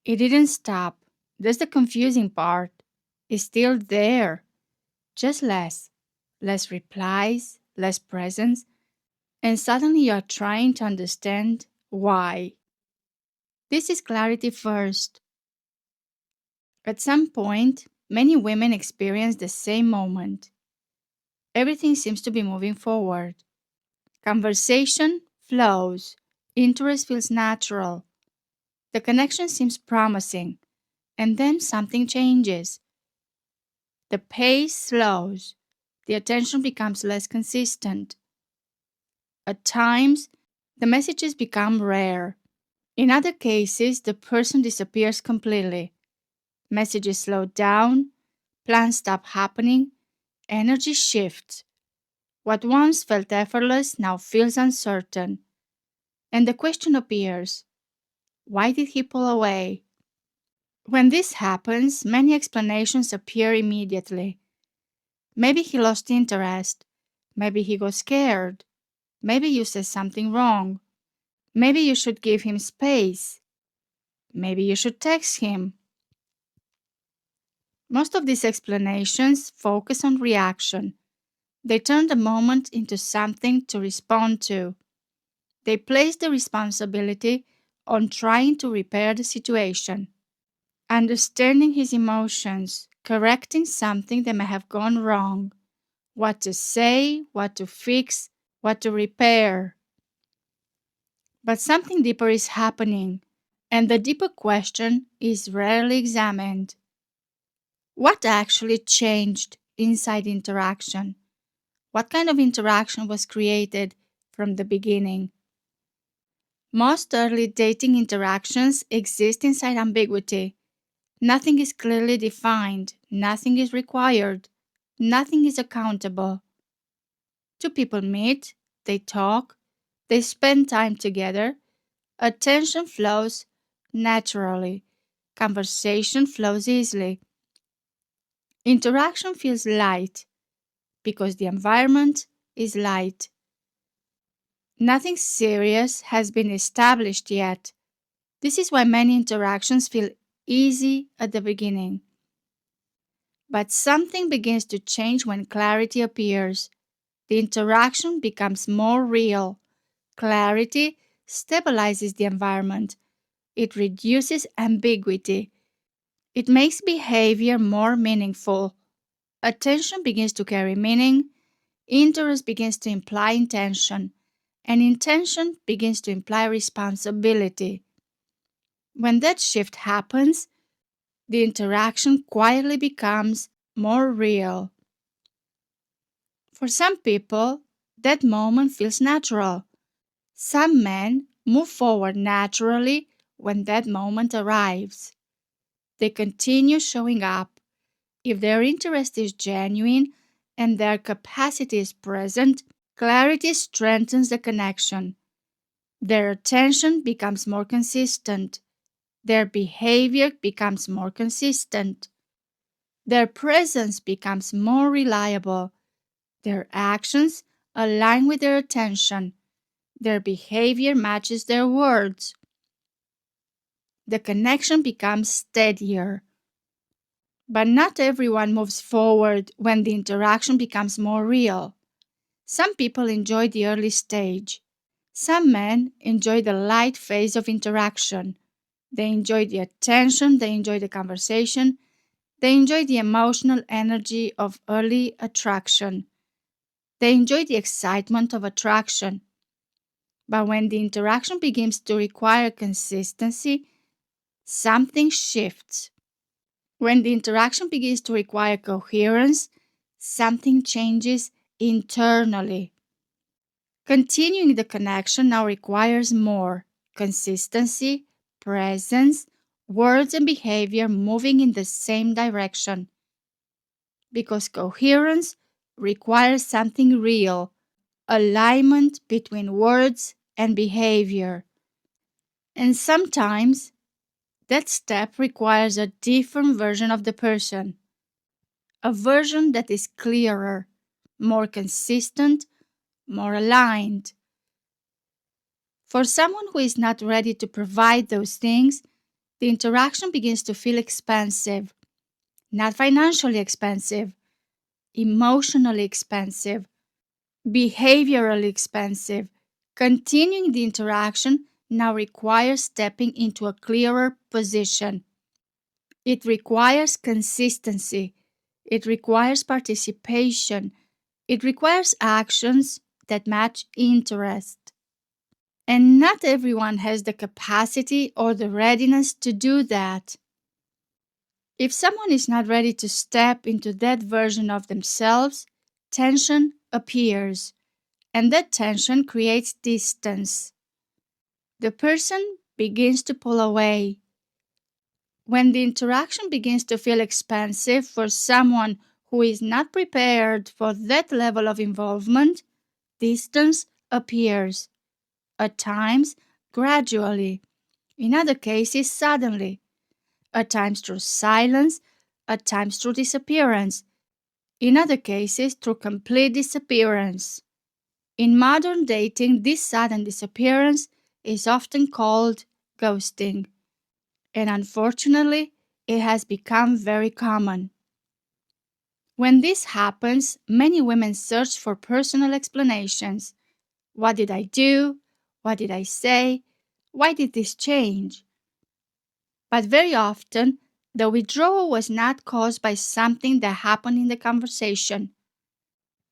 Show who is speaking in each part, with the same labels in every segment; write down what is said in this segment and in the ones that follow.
Speaker 1: It didn't stop. That's the confusing part. It's still there, just less. Less replies, less presence, and suddenly you're trying to understand why. This is clarity first. At some point, many women experience the same moment. Everything seems to be moving forward. Conversation flows, interest feels natural, the connection seems promising, and then something changes. The pace slows, the attention becomes less consistent. At times, the messages become rare. In other cases, the person disappears completely. Messages slow down, plans stop happening, energy shifts. What once felt effortless now feels uncertain. And the question appears, why did he pull away? When this happens, many explanations appear immediately. Maybe he lost interest. Maybe he got scared. Maybe you said something wrong. Maybe you should give him space. Maybe you should text him. Most of these explanations focus on reaction. They turn the moment into something to respond to. They place the responsibility on trying to repair the situation, understanding his emotions, correcting something that may have gone wrong, what to say, what to fix, what to repair. But something deeper is happening, and the deeper question is rarely examined. What actually changed inside interaction? What kind of interaction was created from the beginning? Most early dating interactions exist inside ambiguity. Nothing is clearly defined, nothing is required, nothing is accountable. Two people meet, they talk, they spend time together, attention flows naturally, conversation flows easily. Interaction feels light because the environment is light. Nothing serious has been established yet. This is why many interactions feel easy at the beginning. But something begins to change when clarity appears. The interaction becomes more real. Clarity stabilizes the environment. It reduces ambiguity. It makes behavior more meaningful. Attention begins to carry meaning. Interest begins to imply intention. And intention begins to imply responsibility. When that shift happens, the interaction quietly becomes more real. For some people, that moment feels natural. Some men move forward naturally when that moment arrives. They continue showing up. If their interest is genuine and their capacity is present, clarity strengthens the connection. Their attention becomes more consistent. Their behavior becomes more consistent. Their presence becomes more reliable. Their actions align with their attention. Their behavior matches their words. The connection becomes steadier. But not everyone moves forward when the interaction becomes more real. Some people enjoy the early stage. Some men enjoy the light phase of interaction. They enjoy the attention, they enjoy the conversation, they enjoy the emotional energy of early attraction. They enjoy the excitement of attraction. But when the interaction begins to require consistency, something shifts. When the interaction begins to require coherence, something changes internally. Continuing the connection now requires more consistency, presence, words and behavior moving in the same direction. Because coherence requires something real, alignment between words and behavior. And sometimes that step requires a different version of the person, a version that is clearer, more consistent, more aligned. For someone who is not ready to provide those things, the interaction begins to feel expensive, not financially expensive, emotionally expensive, behaviorally expensive. Continuing the interaction now requires stepping into a clearer position. It requires consistency. It requires participation. It requires actions that match interest. And not everyone has the capacity or the readiness to do that. If someone is not ready to step into that version of themselves, tension appears, and that tension creates distance. The person begins to pull away. When the interaction begins to feel expensive for someone who is not prepared for that level of involvement, distance appears, at times gradually, in other cases suddenly, at times through silence, at times through disappearance, in other cases through complete disappearance. In modern dating, this sudden disappearance is often called ghosting, and unfortunately, it has become very common. When this happens, many women search for personal explanations. What did I do? What did I say? Why did this change? But very often, the withdrawal was not caused by something that happened in the conversation.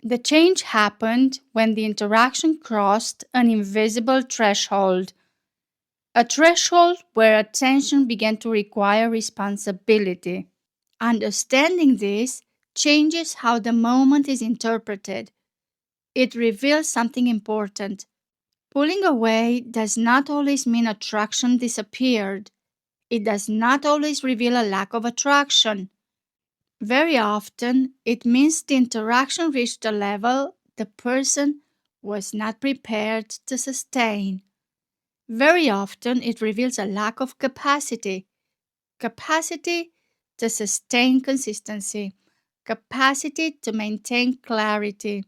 Speaker 1: The change happened when the interaction crossed an invisible threshold, a threshold where attention began to require responsibility. Understanding this changes how the moment is interpreted. It reveals something important. Pulling away does not always mean attraction disappeared. It does not always reveal a lack of attraction. Very often, it means the interaction reached a level the person was not prepared to sustain. Very often, it reveals a lack of capacity to sustain consistency, capacity to maintain clarity,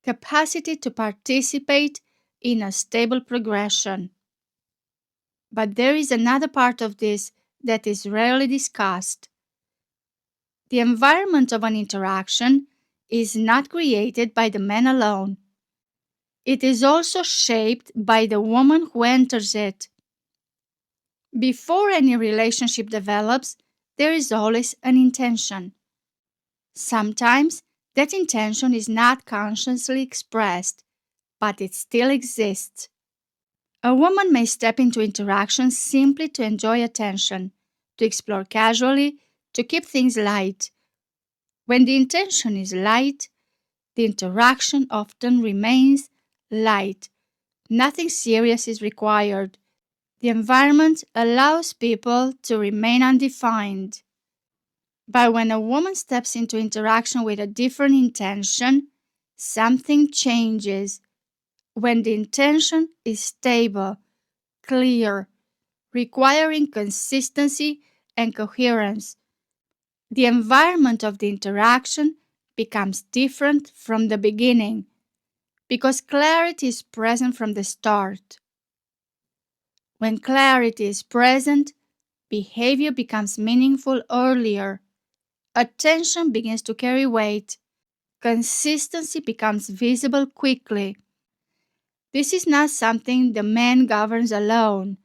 Speaker 1: capacity to participate in a stable progression. But there is another part of this that is rarely discussed. The environment of an interaction is not created by the man alone. It is also shaped by the woman who enters it. Before any relationship develops, there is always an intention. Sometimes that intention is not consciously expressed, but it still exists. A woman may step into interactions simply to enjoy attention, to explore casually, to keep things light. When the intention is light, the interaction often remains light. Nothing serious is required. The environment allows people to remain undefined. But when a woman steps into interaction with a different intention, something changes. When the intention is stable, clear, requiring consistency and coherence, the environment of the interaction becomes different from the beginning because clarity is present from the start. When clarity is present, behavior becomes meaningful earlier. Attention begins to carry weight. Consistency becomes visible quickly. This is not something the man governs alone.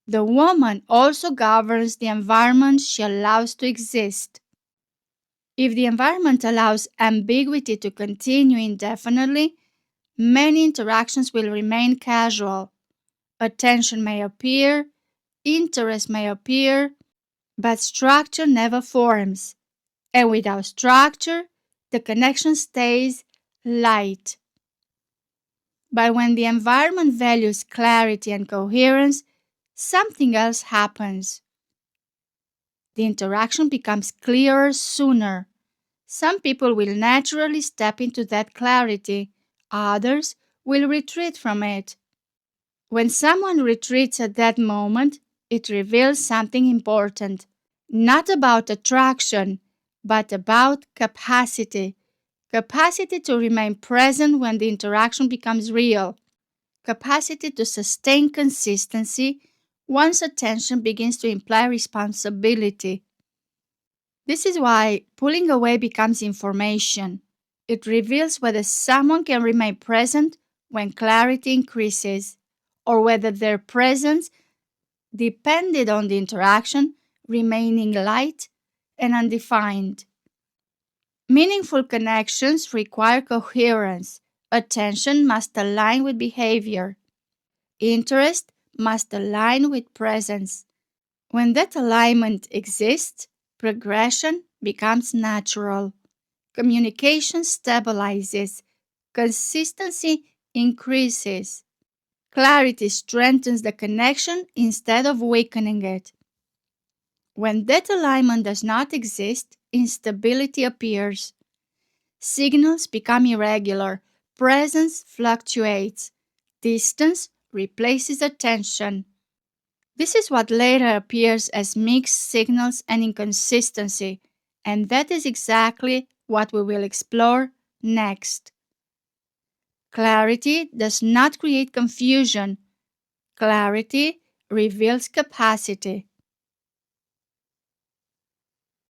Speaker 1: The woman also governs the environment she allows to exist. If the environment allows ambiguity to continue indefinitely, many interactions will remain casual. Attention may appear, interest may appear, but structure never forms. And without structure, the connection stays light. But when the environment values clarity and coherence, something else happens. The interaction becomes clearer sooner. Some people will naturally step into that clarity, others will retreat from it. When someone retreats at that moment, it reveals something important, not about attraction, but about capacity. Capacity to remain present when the interaction becomes real. Capacity to sustain consistency one's attention begins to imply responsibility. This is why pulling away becomes information. It reveals whether someone can remain present when clarity increases, or whether their presence depended on the interaction remaining light and undefined. Meaningful connections require coherence. Attention must align with behavior. Interest must align with presence. When that alignment exists, progression becomes natural. Communication stabilizes. Consistency increases. Clarity strengthens the connection instead of weakening it. When that alignment does not exist, instability appears. Signals become irregular. Presence fluctuates. Distance replaces attention. This is what later appears as mixed signals and inconsistency, and that is exactly what we will explore next. Clarity does not create confusion. Clarity reveals capacity.